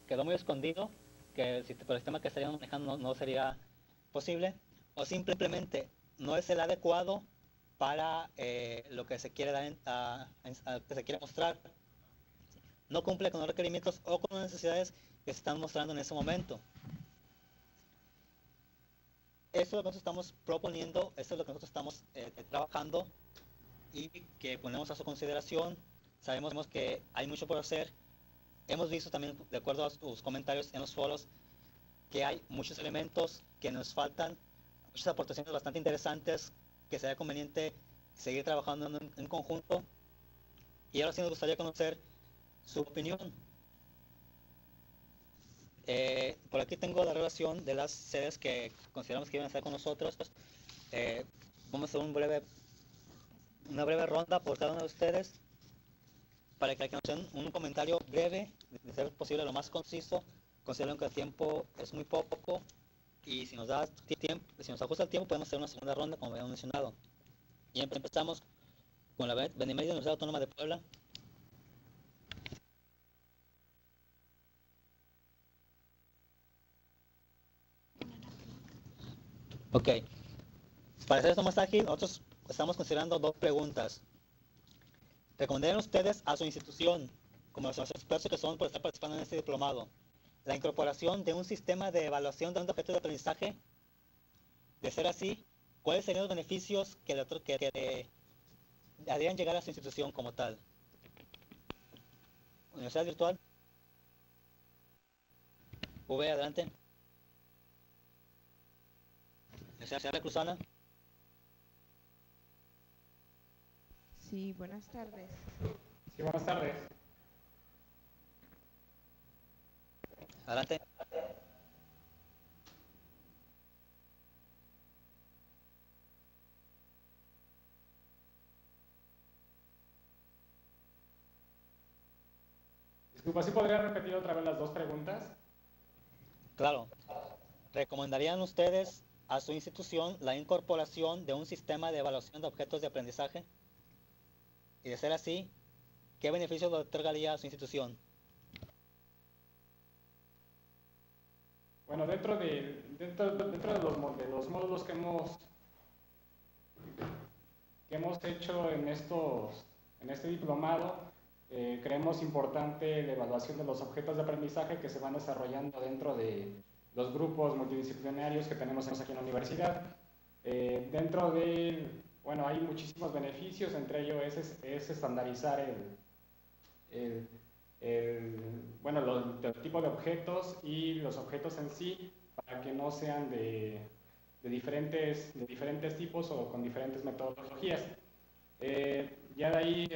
quedó muy escondido, que si por el sistema que estaríamos manejando no sería posible, o simplemente no es el adecuado para lo que se quiere dar que se quiere mostrar. No cumple con los requerimientos o con las necesidades que se están mostrando en ese momento. Eso es lo que nosotros estamos proponiendo, eso es lo que nosotros estamos trabajando y que ponemos a su consideración. Sabemos que hay mucho por hacer. Hemos visto también, de acuerdo a sus comentarios en los foros, que hay muchos elementos que nos faltan, muchas aportaciones bastante interesantes, que sería conveniente seguir trabajando en conjunto. Y ahora sí nos gustaría conocer su opinión. Por aquí tengo la relación de las sedes que consideramos que iban a estar con nosotros. Vamos a hacer una breve ronda por cada uno de ustedes para que nos den un comentario breve, de ser posible lo más conciso. Considero que el tiempo es muy poco y si nos da tiempo, si nos ajusta el tiempo, podemos hacer una segunda ronda, como habíamos mencionado. Y empezamos con la Benemérita Universidad Autónoma de Puebla. Ok, para hacer esto más ágil, nosotros estamos considerando dos preguntas. ¿Recomendarían ustedes a su institución, como los expertos que son por estar participando en este diplomado, la incorporación de un sistema de evaluación de objetos de aprendizaje? De ser así, ¿cuáles serían los beneficios que harían llegar a su institución como tal? Universidad virtual. Adelante. Universidad Reclusana. Sí, buenas tardes. Sí, buenas tardes. Adelante. Disculpa, ¿sí podría repetir otra vez las dos preguntas? Claro. ¿Recomendarían ustedes a su institución la incorporación de un sistema de evaluación de objetos de aprendizaje? Y de ser así, ¿qué beneficios le otorgaría a su institución? Bueno, dentro de los módulos que hemos hecho en este diplomado, creemos importante la evaluación de los objetos de aprendizaje que se van desarrollando dentro de los grupos multidisciplinarios que tenemos aquí en la universidad. Bueno, hay muchísimos beneficios, entre ellos es estandarizar el tipo de objetos y los objetos en sí para que no sean de diferentes tipos o con diferentes metodologías. Ya de ahí,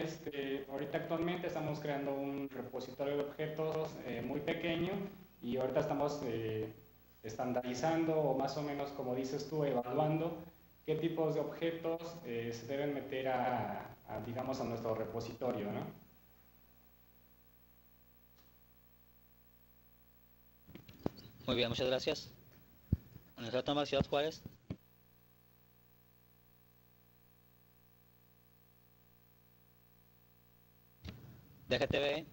ahorita actualmente estamos creando un repositorio de objetos muy pequeño y ahorita estamos estandarizando o más o menos, como dices tú, evaluando qué tipos de objetos se deben meter digamos, a nuestro repositorio, ¿no? Muy bien, muchas gracias. Universidad Autónoma de Ciudad Juárez. DGTV.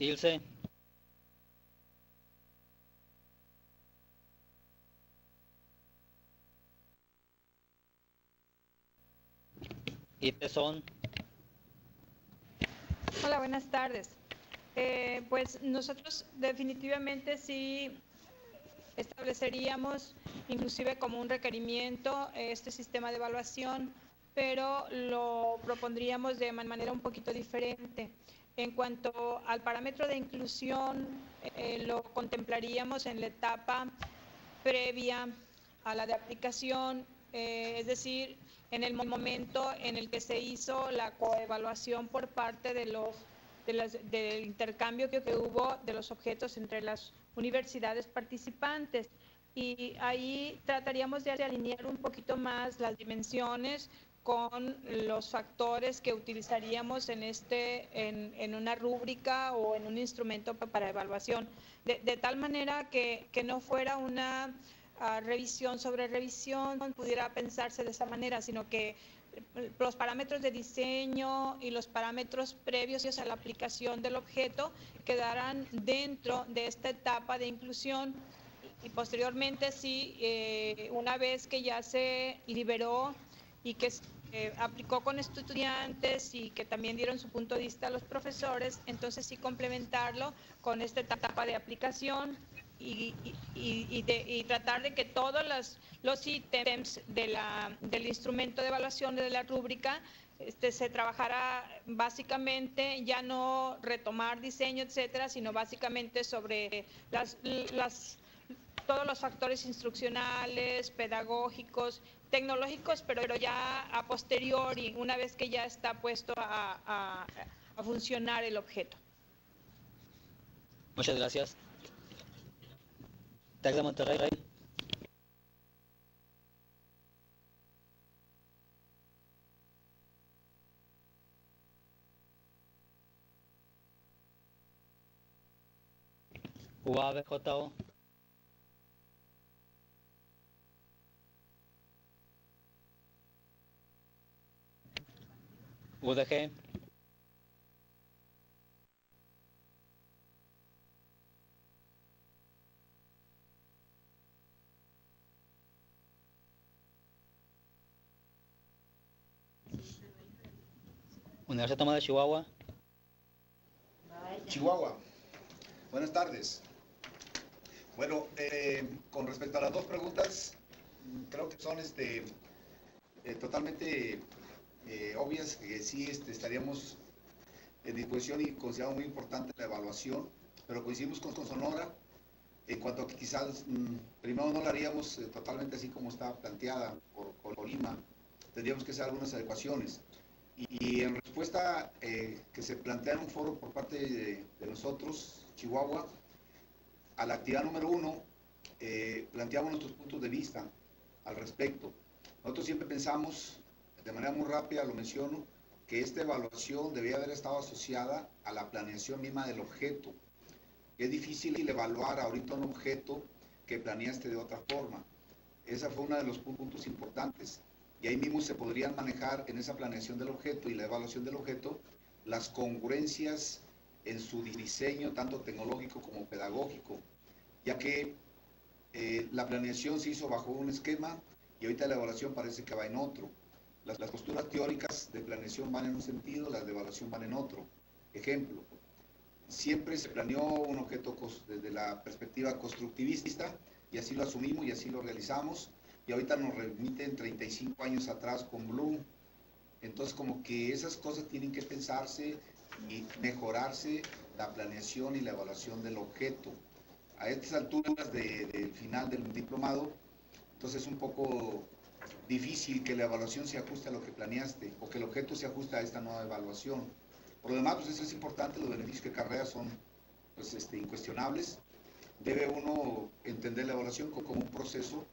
ILSE. ITESON. Hola, buenas tardes. Pues nosotros definitivamente sí estableceríamos inclusive como un requerimiento este sistema de evaluación, pero lo propondríamos de manera un poquito diferente. En cuanto al parámetro de inclusión, lo contemplaríamos en la etapa previa a la de aplicación, es decir, en el momento en el que se hizo la coevaluación por parte del intercambio que hubo de los objetos entre las universidades participantes. Y ahí trataríamos de alinear un poquito más las dimensiones con los factores que utilizaríamos en una rúbrica o en un instrumento para evaluación, de tal manera que no fuera revisión sobre revisión, pudiera pensarse de esa manera, sino que los parámetros de diseño y los parámetros previos a la aplicación del objeto quedarán dentro de esta etapa de inclusión y posteriormente sí, una vez que ya se liberó y que aplicó con estudiantes y que también dieron su punto de vista a los profesores, entonces sí complementarlo con esta etapa de aplicación y tratar de que todos los ítems del instrumento de evaluación de la rúbrica se trabajara básicamente, ya no retomar diseño, etcétera, sino básicamente sobre todos los factores instruccionales, pedagógicos, tecnológicos, pero ya a posteriori, una vez que ya está puesto a funcionar el objeto. Muchas gracias. TEC de Monterrey. UABJO. UDG. Universidad Autónoma de Chihuahua. Chihuahua. Buenas tardes. Bueno, con respecto a las dos preguntas, creo que son totalmente obvias, que sí estaríamos en disposición y consideramos muy importante la evaluación, pero coincidimos con Sonora en cuanto a que quizás primero no la haríamos totalmente así como está planteada por Colima, tendríamos que hacer algunas adecuaciones. Y en respuesta que se plantea en un foro por parte de nosotros, Chihuahua, a la actividad número 1, planteamos nuestros puntos de vista al respecto. Nosotros siempre pensamos, de manera muy rápida lo menciono, que esta evaluación debía haber estado asociada a la planeación misma del objeto. Es difícil evaluar ahorita un objeto que planeaste de otra forma. Ese fue uno de los puntos importantes. Y ahí mismo se podrían manejar en esa planeación del objeto y la evaluación del objeto las congruencias en su diseño, tanto tecnológico como pedagógico, ya que la planeación se hizo bajo un esquema y ahorita la evaluación parece que va en otro. Las posturas teóricas de planeación van en un sentido, las de evaluación van en otro. Ejemplo, siempre se planeó un objeto desde la perspectiva constructivista y así lo asumimos y así lo realizamos, y ahorita nos remiten 35 años atrás con Bloom. Entonces como que esas cosas tienen que pensarse y mejorarse la planeación y la evaluación del objeto. A estas alturas del final del diplomado, entonces es un poco difícil que la evaluación se ajuste a lo que planeaste o que el objeto se ajuste a esta nueva evaluación. Por lo demás, pues eso es importante, los beneficios que carrea son pues, incuestionables. Debe uno entender la evaluación como un proceso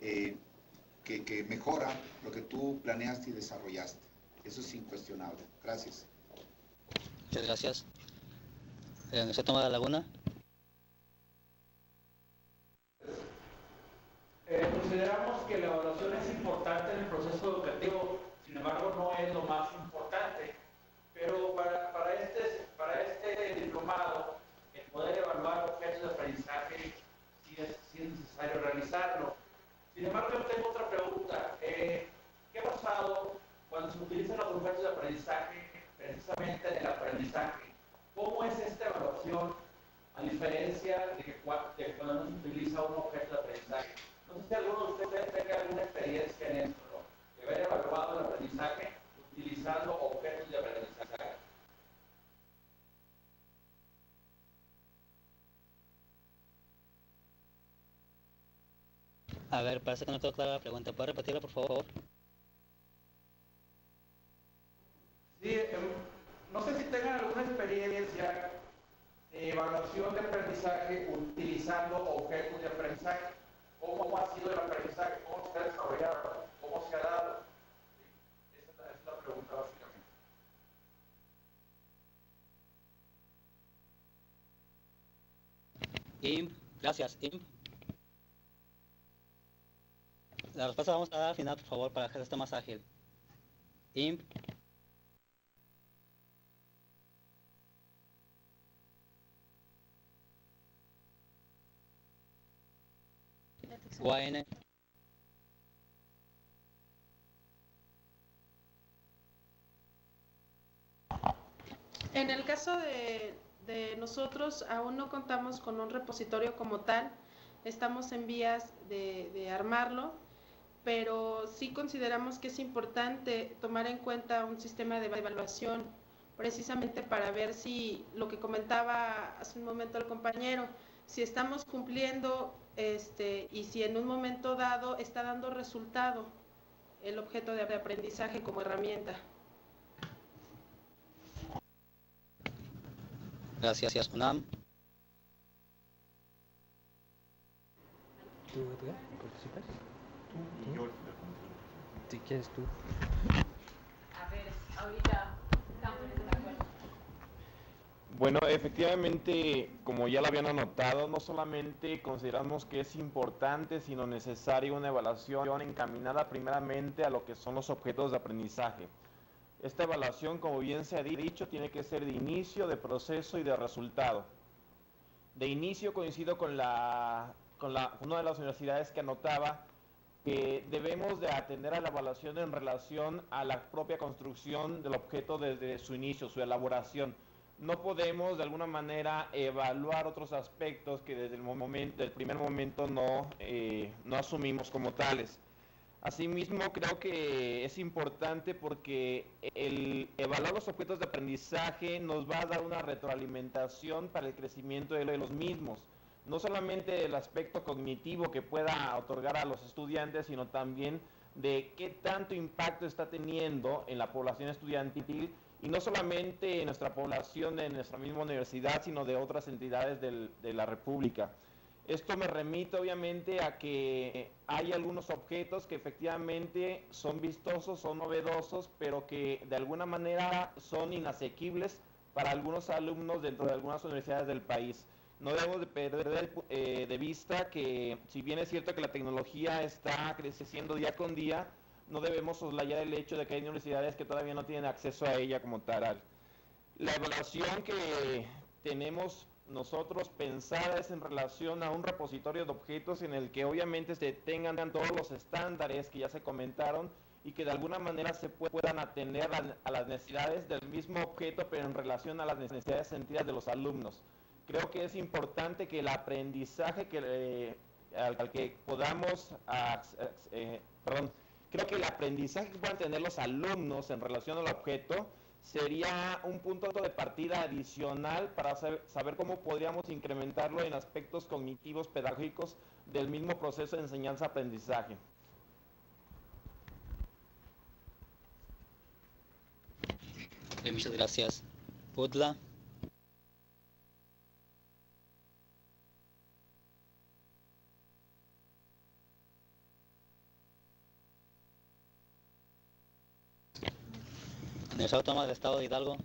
que mejora lo que tú planeaste y desarrollaste. Eso es incuestionable. Gracias. Muchas gracias. Universidad Autónoma de La Laguna. Consideramos que la evaluación es importante en el proceso educativo, sin embargo no es lo más importante, pero para este diplomado, el poder evaluar objetos de aprendizaje sí es necesario realizarlo. Sin embargo, yo tengo otra pregunta. ¿Qué ha pasado cuando se utilizan los objetos de aprendizaje precisamente en el aprendizaje? ¿Cómo es esta evaluación a diferencia de cuando no se utiliza un objeto de aprendizaje? No sé si alguno de ustedes tenga alguna experiencia en esto, ¿no? De haber evaluado el aprendizaje utilizando objetos de aprendizaje. A ver, parece que no quedó clara la pregunta. ¿Puede repetirla, por favor? Sí, no sé si tengan alguna experiencia de evaluación de aprendizaje utilizando objetos de aprendizaje. ¿Cómo ha sido el aprendizaje? ¿Cómo se ha desarrollado? ¿Cómo se ha dado? Esa es la pregunta básicamente. Gracias. La respuesta vamos a dar al final, por favor, para que esto más ágil. IMP. UAN. En el caso de nosotros, aún no contamos con un repositorio como tal, estamos en vías de armarlo, pero sí consideramos que es importante tomar en cuenta un sistema de evaluación, precisamente para ver si, lo que comentaba hace un momento el compañero, si estamos cumpliendo y si en un momento dado está dando resultado el objeto de aprendizaje como herramienta. Gracias, UNAM. ¿Tú, Edgar, participas? ¿Tú? Si quieres tú. A ver, ahorita estamos de acuerdo. Bueno, efectivamente, como ya lo habían anotado, no solamente consideramos que es importante, sino necesaria una evaluación encaminada primeramente a lo que son los objetos de aprendizaje. Esta evaluación, como bien se ha dicho, tiene que ser de inicio, de proceso y de resultado. De inicio coincido con una de las universidades que anotaba que debemos de atender a la evaluación en relación a la propia construcción del objeto desde su inicio, su elaboración. No podemos de alguna manera evaluar otros aspectos que desde el primer momento no asumimos como tales. Asimismo, creo que es importante porque el evaluar los objetos de aprendizaje nos va a dar una retroalimentación para el crecimiento de los mismos. No solamente el aspecto cognitivo que pueda otorgar a los estudiantes, sino también de qué tanto impacto está teniendo en la población estudiantil, y no solamente en nuestra población de nuestra misma universidad, sino de otras entidades de la República. Esto me remite obviamente a que hay algunos objetos que efectivamente son vistosos, son novedosos, pero que de alguna manera son inasequibles para algunos alumnos dentro de algunas universidades del país. No debemos de perder de vista que, si bien es cierto que la tecnología está creciendo día con día, no debemos soslayar el hecho de que hay universidades que todavía no tienen acceso a ella como tal. La evaluación que tenemos nosotros pensada es en relación a un repositorio de objetos en el que obviamente se tengan todos los estándares que ya se comentaron y que de alguna manera se puedan atender a las necesidades del mismo objeto, pero en relación a las necesidades sentidas de los alumnos. Creo que es importante que el aprendizaje al que podamos, creo que el aprendizaje que puedan tener los alumnos en relación al objeto sería un punto de partida adicional para saber cómo podríamos incrementarlo en aspectos cognitivos pedagógicos del mismo proceso de enseñanza-aprendizaje. Muchas gracias. Putla. Universidad Autónoma del Estado de Hidalgo.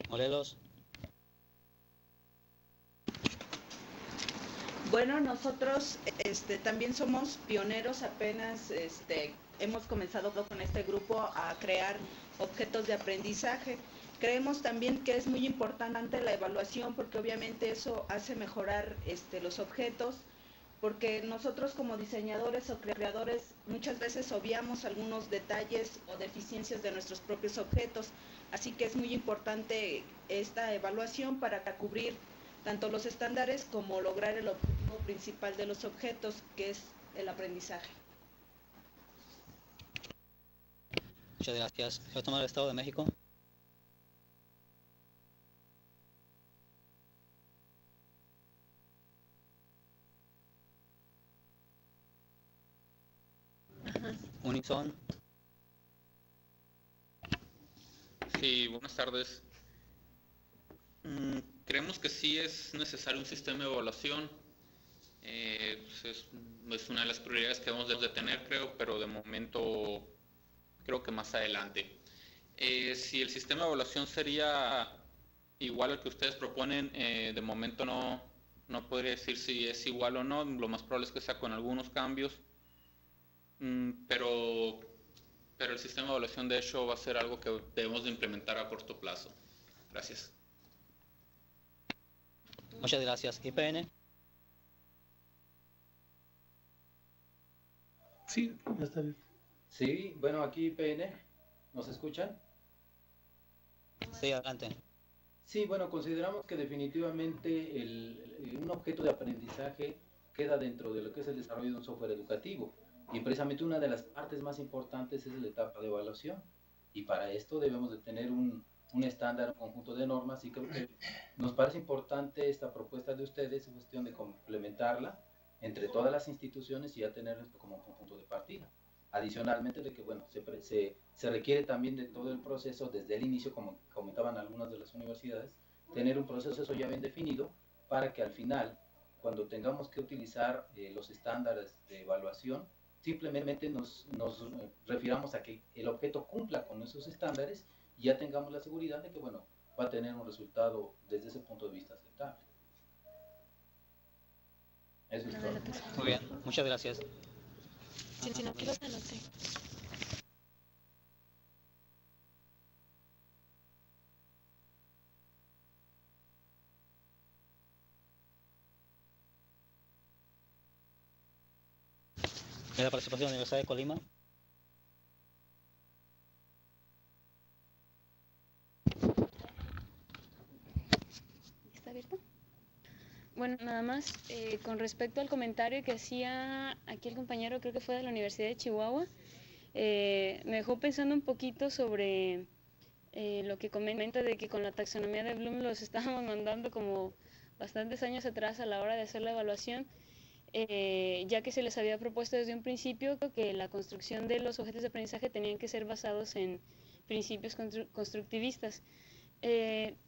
Morelos. Bueno, nosotros también somos pioneros, apenas hemos comenzado con este grupo a crear objetos de aprendizaje. Creemos también que es muy importante la evaluación porque obviamente eso hace mejorar los objetos, porque nosotros como diseñadores o creadores muchas veces obviamos algunos detalles o deficiencias de nuestros propios objetos, así que es muy importante esta evaluación para cubrir tanto los estándares como lograr el objetivo principal de los objetos, que es el aprendizaje. Muchas gracias. Universidad Autónoma del Estado de México. Unison. Sí, buenas tardes. Creemos que sí es necesario un sistema de evaluación. Es una de las prioridades que debemos de tener, creo, pero de momento creo que más adelante. Si el sistema de evaluación sería igual al que ustedes proponen, de momento no podría decir si es igual o no, lo más probable es que sea con algunos cambios, pero el sistema de evaluación de hecho va a ser algo que debemos de implementar a corto plazo. Gracias. Muchas gracias. IPN. Sí, ya está bien. Sí, bueno, aquí IPN, ¿nos escuchan? Sí, adelante. Sí, bueno, consideramos que definitivamente un objeto de aprendizaje queda dentro de lo que es el desarrollo de un software educativo. Y precisamente una de las partes más importantes es la etapa de evaluación. Y para esto debemos de tener un estándar, un conjunto de normas, y creo que nos parece importante esta propuesta de ustedes, en cuestión de complementarla entre todas las instituciones y ya tener esto como un punto de partida. Adicionalmente de que, bueno, se requiere también de todo el proceso desde el inicio, como comentaban algunas de las universidades, tener un proceso ya bien definido para que al final, cuando tengamos que utilizar los estándares de evaluación, simplemente nos refiramos a que el objeto cumpla con esos estándares y ya tengamos la seguridad de que, bueno, va a tener un resultado desde ese punto de vista aceptable. Eso es todo. Muy bien, muchas gracias. Si no quiero te anoté. ¿De la participación de la Universidad de Colima? ¿Está abierto? Bueno, nada más con respecto al comentario que hacía aquí el compañero, creo que fue de la Universidad de Chihuahua, me dejó pensando un poquito sobre lo que comenta de que con la taxonomía de Bloom los estábamos mandando como bastantes años atrás a la hora de hacer la evaluación, ya que se les había propuesto desde un principio que la construcción de los objetos de aprendizaje tenían que ser basados en principios constructivistas.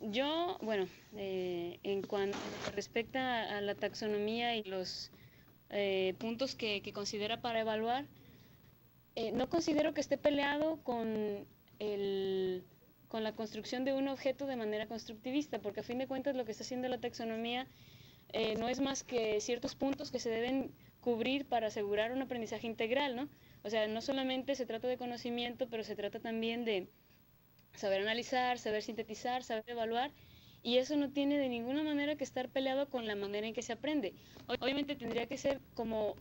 Yo, bueno, en cuanto respecta a la taxonomía y los puntos que considera para evaluar, no considero que esté peleado con la construcción de un objeto de manera constructivista, porque a fin de cuentas lo que está haciendo la taxonomía no es más que ciertos puntos que se deben cubrir para asegurar un aprendizaje integral, ¿no? O sea, no solamente se trata de conocimiento, pero se trata también de saber analizar, saber sintetizar, saber evaluar, y eso no tiene de ninguna manera que estar peleado con la manera en que se aprende. Obviamente tendría que ser como,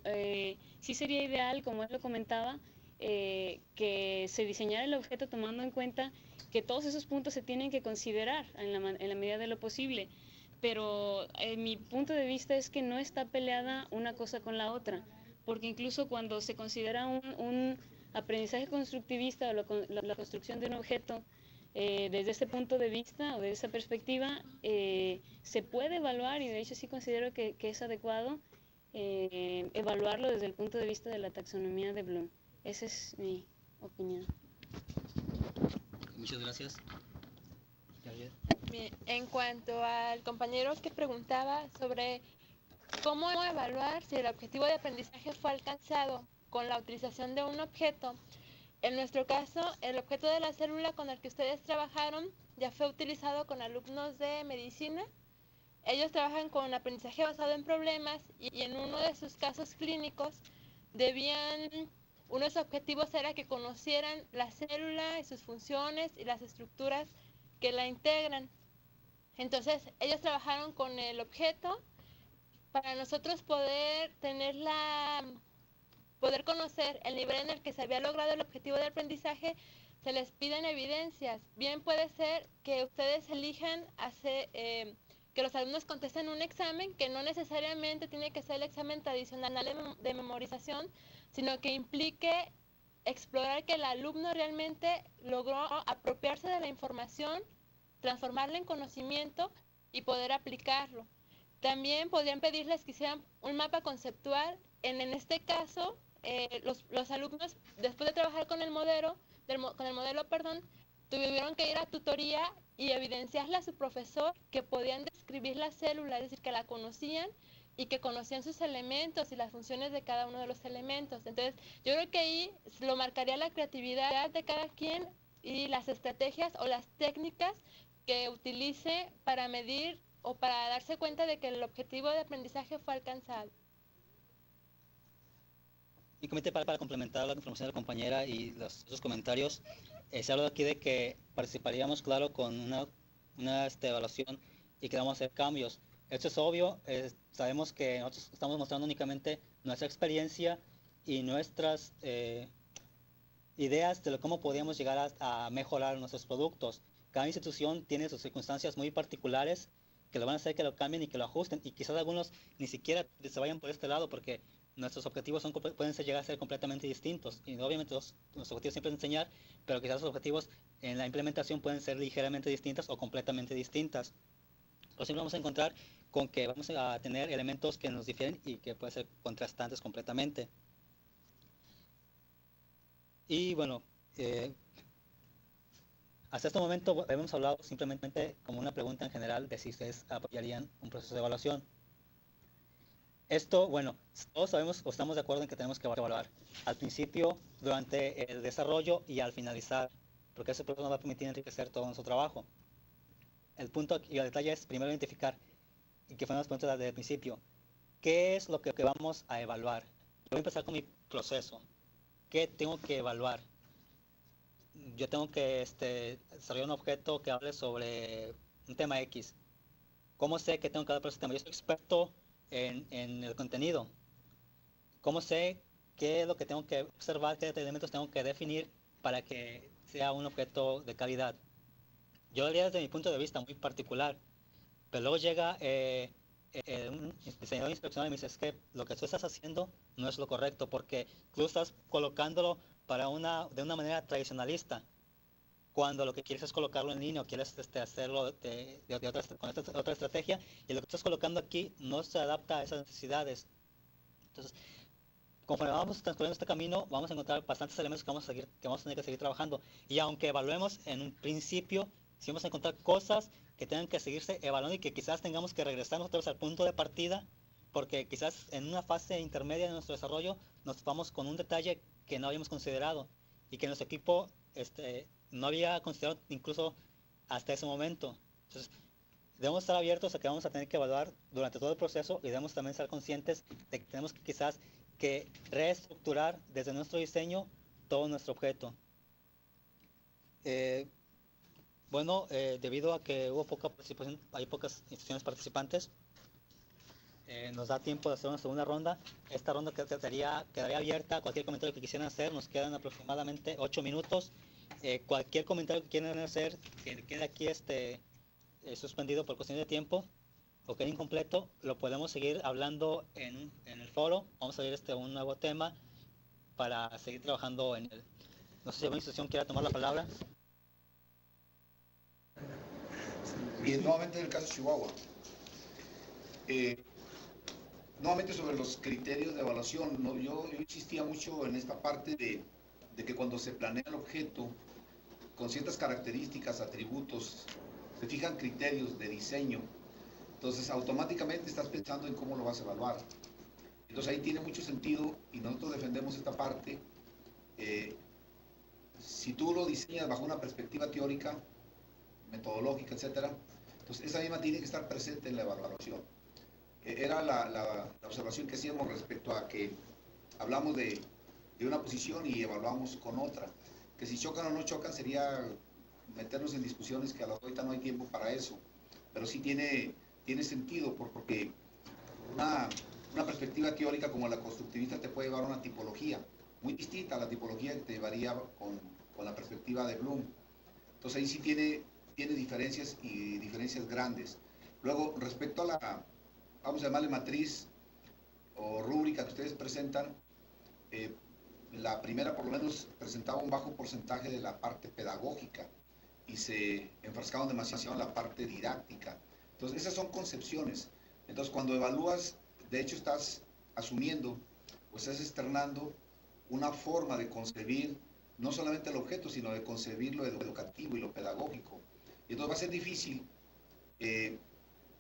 sí sería ideal, como él lo comentaba, que se diseñara el objeto tomando en cuenta que todos esos puntos se tienen que considerar en la medida de lo posible, pero mi punto de vista es que no está peleada una cosa con la otra, porque incluso cuando se considera un aprendizaje constructivista o la construcción de un objeto, desde ese punto de vista o desde esa perspectiva, se puede evaluar, y de hecho sí considero que es adecuado evaluarlo desde el punto de vista de la taxonomía de Bloom. Esa es mi opinión. Muchas gracias. Bien, En cuanto al compañero que preguntaba sobre cómo evaluar si el objetivo de aprendizaje fue alcanzado con la utilización de un objeto, en nuestro caso, el objeto de la célula con el que ustedes trabajaron ya fue utilizado con alumnos de medicina. Ellos trabajan con aprendizaje basado en problemas y en uno de sus casos clínicos uno de sus objetivos era que conocieran la célula y sus funciones y las estructuras que la integran. Entonces, ellos trabajaron con el objeto para nosotros poder conocer el nivel en el que se había logrado el objetivo de aprendizaje. Se les piden evidencias. Bien puede ser que ustedes elijan que los alumnos contesten un examen que no necesariamente tiene que ser el examen tradicional de memorización, sino que implique explorar que el alumno realmente logró apropiarse de la información, transformarla en conocimiento y poder aplicarlo. También podrían pedirles que hicieran un mapa conceptual. En este caso, los alumnos, después de trabajar con el modelo, tuvieron que ir a tutoría y evidenciarle a su profesor que podían describir la célula, es decir, que la conocían, y que conocían sus elementos y las funciones de cada uno de los elementos. Entonces, yo creo que ahí lo marcaría la creatividad de cada quien y las estrategias o las técnicas que utilice para medir o para darse cuenta de que el objetivo de aprendizaje fue alcanzado. Y comité para complementar la información de la compañera y los comentarios, se habla aquí de que participaríamos, claro, con una evaluación y que vamos a hacer cambios. Esto es obvio, sabemos que nosotros estamos mostrando únicamente nuestra experiencia y nuestras ideas de cómo podríamos llegar a mejorar nuestros productos. Cada institución tiene sus circunstancias muy particulares que lo van a hacer que lo cambien y que lo ajusten, y quizás algunos ni siquiera se vayan por este lado porque nuestros objetivos pueden llegar a ser completamente distintos, y obviamente nuestros objetivos siempre es enseñar, pero quizás los objetivos en la implementación pueden ser ligeramente distintas o completamente distintas. Pero siempre vamos a encontrar con que vamos a tener elementos que nos difieren y que pueden ser contrastantes completamente. Y bueno, hasta este momento hemos hablado simplemente como una pregunta en general de si ustedes apoyarían un proceso de evaluación. Esto, bueno, todos sabemos o estamos de acuerdo en que tenemos que evaluar al principio, durante el desarrollo y al finalizar, porque ese proceso nos va a permitir enriquecer todo nuestro trabajo. El punto y el detalle es primero identificar, y que fue una de las preguntas desde el principio, ¿qué es lo que vamos a evaluar? Yo voy a empezar con mi proceso. ¿Qué tengo que evaluar? Yo tengo que desarrollar un objeto que hable sobre un tema X. ¿Cómo sé que tengo que hablar sobre ese tema? Yo soy experto en el contenido. ¿Cómo sé qué es lo que tengo que observar, qué elementos tengo que definir para que sea un objeto de calidad? Yo lo haría desde mi punto de vista muy particular, pero luego llega un diseñador inspeccional y me dice, es que lo que tú estás haciendo no es lo correcto, porque tú estás colocándolo de una manera tradicionalista, cuando lo que quieres es colocarlo en línea o quieres hacerlo con otra estrategia, y lo que estás colocando aquí no se adapta a esas necesidades. Entonces, conforme vamos transcurriendo este camino, vamos a encontrar bastantes elementos que vamos a tener que seguir trabajando, y aunque evaluemos en un principio, sí vamos a encontrar cosas que tengan que seguirse evaluando y que quizás tengamos que regresar nosotros al punto de partida, porque quizás en una fase intermedia de nuestro desarrollo nos vamos con un detalle que no habíamos considerado y que nuestro equipo no había considerado incluso hasta ese momento. Entonces, debemos estar abiertos a que vamos a tener que evaluar durante todo el proceso, y debemos también ser conscientes de que tenemos que quizás reestructurar desde nuestro diseño todo nuestro objeto. Bueno, debido a que hubo poca participación, hay pocas instituciones participantes, nos da tiempo de hacer una segunda ronda. Esta ronda quedaría abierta a cualquier comentario que quisieran hacer. Nos quedan aproximadamente 8 minutos. Cualquier comentario que quieran hacer, que quede aquí suspendido por cuestión de tiempo o quede incompleto, lo podemos seguir hablando en el foro. Vamos a ver un nuevo tema para seguir trabajando en él. No sé si alguna institución quiera tomar la palabra. Bien, nuevamente en el caso de Chihuahua. Nuevamente sobre los criterios de evaluación, ¿no? Yo insistía mucho en esta parte de que cuando se planea el objeto, con ciertas características, atributos, se fijan criterios de diseño, entonces automáticamente estás pensando en cómo lo vas a evaluar. Entonces ahí tiene mucho sentido, y nosotros defendemos esta parte. Si tú lo diseñas bajo una perspectiva teórica, metodológica, etcétera, entonces esa misma tiene que estar presente en la evaluación. Era la observación que hacíamos respecto a que hablamos de una posición y evaluamos con otra, que si chocan o no chocan sería meternos en discusiones que a la ahorita no hay tiempo para eso, pero sí tiene sentido, porque una perspectiva teórica como la constructivista te puede llevar a una tipología muy distinta a la tipología que te llevaría con la perspectiva de Bloom. Entonces ahí sí tiene diferencias, y diferencias grandes. Luego, respecto a la, vamos a llamarle matriz o rúbrica que ustedes presentan, la primera por lo menos presentaba un bajo porcentaje de la parte pedagógica y se enfrascaban demasiado en la parte didáctica. Entonces esas son concepciones. Entonces cuando evalúas, de hecho estás asumiendo o estás externando una forma de concebir no solamente el objeto, sino de concebir lo educativo y lo pedagógico. Y entonces va a ser difícil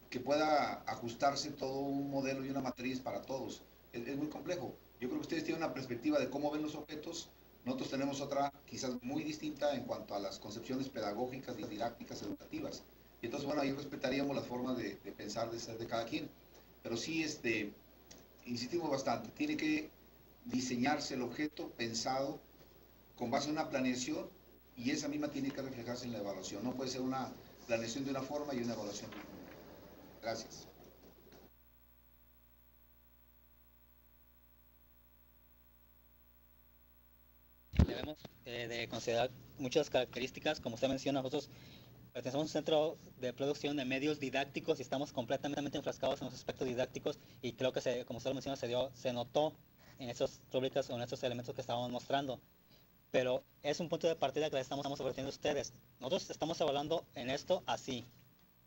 que pueda ajustarse todo un modelo y una matriz para todos. Es muy complejo. Yo creo que ustedes tienen una perspectiva de cómo ven los objetos, nosotros tenemos otra quizás muy distinta en cuanto a las concepciones pedagógicas y didácticas educativas. Y entonces, bueno, ahí respetaríamos las formas de pensar de cada quien. Pero sí, insistimos bastante, tiene que diseñarse el objeto pensado con base en una planeación y esa misma tiene que reflejarse en la evaluación. No puede ser una planeación de una forma y una evaluación de otra. Gracias. Debemos de considerar muchas características, como usted menciona, nosotros pertenecemos a un centro de producción de medios didácticos y estamos completamente enfrascados en los aspectos didácticos y creo que, como usted lo menciona, se notó en esas rúbricas o en estos elementos que estábamos mostrando. Pero es un punto de partida que les estamos ofreciendo a ustedes. Nosotros estamos evaluando en esto así,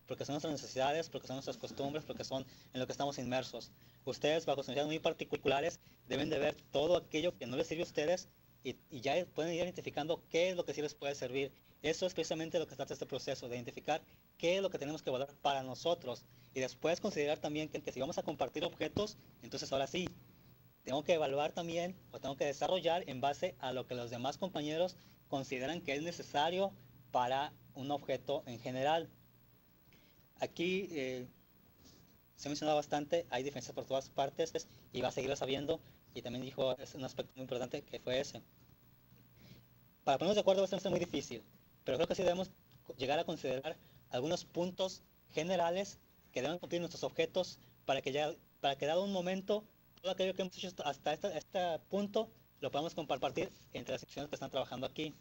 porque son nuestras necesidades, porque son nuestras costumbres, porque son en lo que estamos inmersos. Ustedes, bajo necesidades muy particulares, deben de ver todo aquello que no les sirve a ustedes y ya pueden ir identificando qué es lo que sí les puede servir. Eso es precisamente lo que trata este proceso, de identificar qué es lo que tenemos que evaluar para nosotros y después considerar también que si vamos a compartir objetos, entonces ahora sí, tengo que evaluar también o tengo que desarrollar en base a lo que los demás compañeros consideran que es necesario para un objeto en general. Aquí se ha mencionado bastante, hay diferencias por todas partes y va a seguirlas habiendo, y también dijo, es un aspecto muy importante que fue ese. Para ponernos de acuerdo va a ser muy difícil, pero creo que sí debemos llegar a considerar algunos puntos generales que deben cumplir nuestros objetos para que dado un momento todo aquello que hemos hecho hasta este punto lo podamos compartir entre las secciones que están trabajando aquí.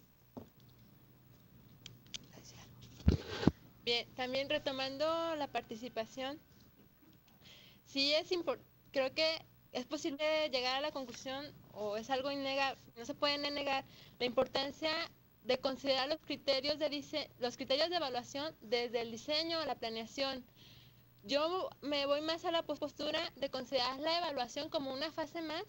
Bien, también retomando la participación, sí creo que es posible llegar a la conclusión, o es algo innegable, no se puede negar, la importancia de considerar los criterios de evaluación desde el diseño a la planeación. Yo me voy más a la postura de considerar la evaluación como una fase más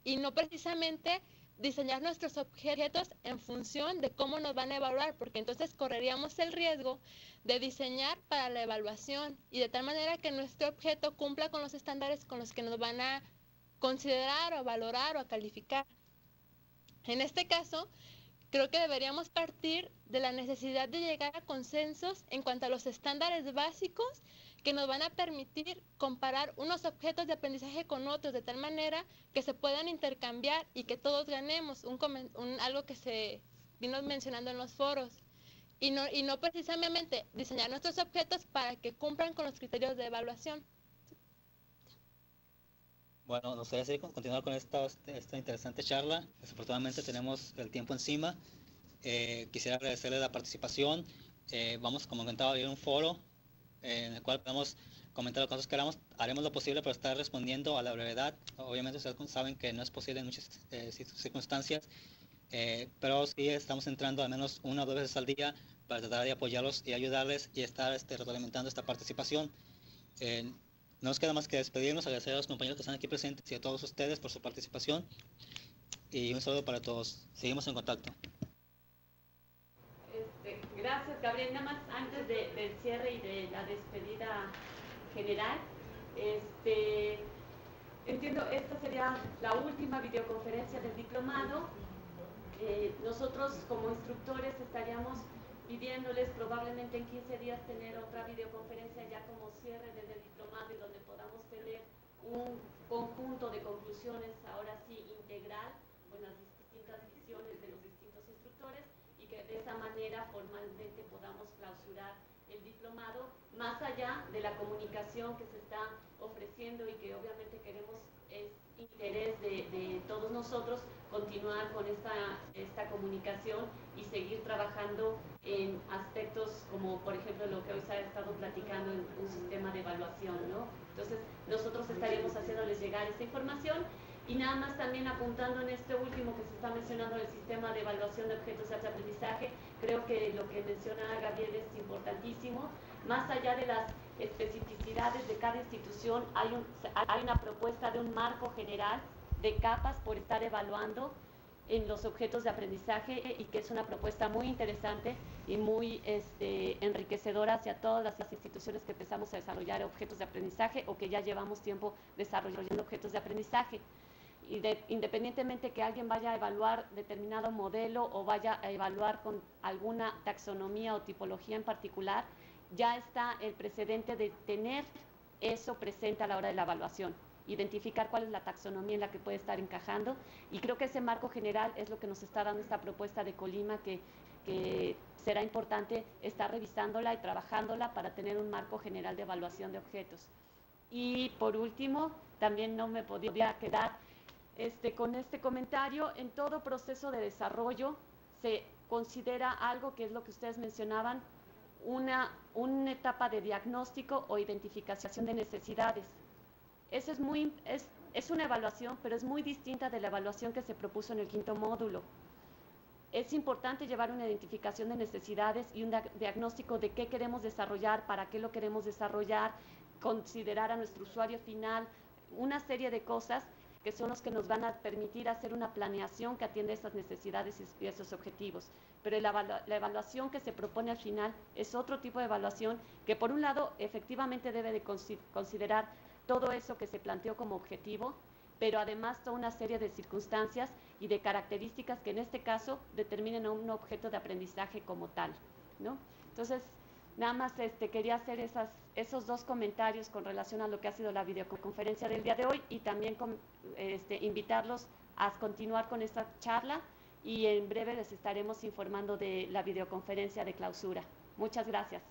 y no precisamente diseñar nuestros objetos en función de cómo nos van a evaluar, porque entonces correríamos el riesgo de diseñar para la evaluación y de tal manera que nuestro objeto cumpla con los estándares con los que nos van a considerar o valorar o a calificar. En este caso, creo que deberíamos partir de la necesidad de llegar a consensos en cuanto a los estándares básicos que nos van a permitir comparar unos objetos de aprendizaje con otros de tal manera que se puedan intercambiar y que todos ganemos, algo que se vino mencionando en los foros, y no precisamente diseñar nuestros objetos para que cumplan con los criterios de evaluación. Bueno, nos gustaría continuar con esta interesante charla. Desafortunadamente tenemos el tiempo encima. Quisiera agradecerles la participación. Vamos, como comentaba, a abrir un foro en el cual podemos comentar las cosas que queramos. Haremos lo posible para estar respondiendo a la brevedad. Obviamente ustedes saben que no es posible en muchas circunstancias, pero sí estamos entrando al menos 1 o 2 veces al día para tratar de apoyarlos y ayudarles y estar retroalimentando esta participación. No nos queda más que despedirnos, agradecer a los compañeros que están aquí presentes y a todos ustedes por su participación. Y un saludo para todos. Seguimos en contacto. Gracias, Gabriel. Nada más antes del cierre y de la despedida general, entiendo, esta sería la última videoconferencia del diplomado. Nosotros como instructores estaríamos pidiéndoles probablemente en 15 días tener otra videoconferencia ya como cierre del diplomado y donde podamos tener un conjunto de conclusiones ahora sí integral con las distintas visiones de los distintos instructores y que de esa manera formalmente podamos clausurar el diplomado más allá de la comunicación que se está ofreciendo y que obviamente queremos es interés de todos nosotros continuar con esta comunicación y seguir trabajando en aspectos como por ejemplo lo que hoy se ha estado platicando en un sistema de evaluación, ¿no? Entonces nosotros estaríamos haciéndoles llegar esta información y nada más también apuntando en este último que se está mencionando el sistema de evaluación de objetos de aprendizaje. Creo que lo que menciona Gabriel es importantísimo. Más allá de las especificidades de cada institución, hay una propuesta de un marco general de capas por estar evaluando en los objetos de aprendizaje y que es una propuesta muy interesante y muy enriquecedora hacia todas las instituciones que empezamos a desarrollar objetos de aprendizaje o que ya llevamos tiempo desarrollando objetos de aprendizaje. Y independientemente que alguien vaya a evaluar determinado modelo o vaya a evaluar con alguna taxonomía o tipología en particular, ya está el precedente de tener eso presente a la hora de la evaluación, identificar cuál es la taxonomía en la que puede estar encajando, y creo que ese marco general es lo que nos está dando esta propuesta de Colima, que será importante estar revisándola y trabajándola para tener un marco general de evaluación de objetos. Y por último, también no me podía quedar con este comentario. En todo proceso de desarrollo se considera algo que es lo que ustedes mencionaban, una etapa de diagnóstico o identificación de necesidades. Eso es una evaluación, pero es muy distinta de la evaluación que se propuso en el 5º módulo. Es importante llevar una identificación de necesidades y un diagnóstico de qué queremos desarrollar, para qué lo queremos desarrollar, considerar a nuestro usuario final, una serie de cosas que son los que nos van a permitir hacer una planeación que atienda esas necesidades y esos objetivos. Pero la evaluación que se propone al final es otro tipo de evaluación que, por un lado, efectivamente debe de considerar todo eso que se planteó como objetivo, pero además toda una serie de circunstancias y de características que en este caso determinen a un objeto de aprendizaje como tal, ¿no? Entonces, nada más quería hacer esos dos comentarios con relación a lo que ha sido la videoconferencia del día de hoy, y también invitarlos a continuar con esta charla, y en breve les estaremos informando de la videoconferencia de clausura. Muchas gracias.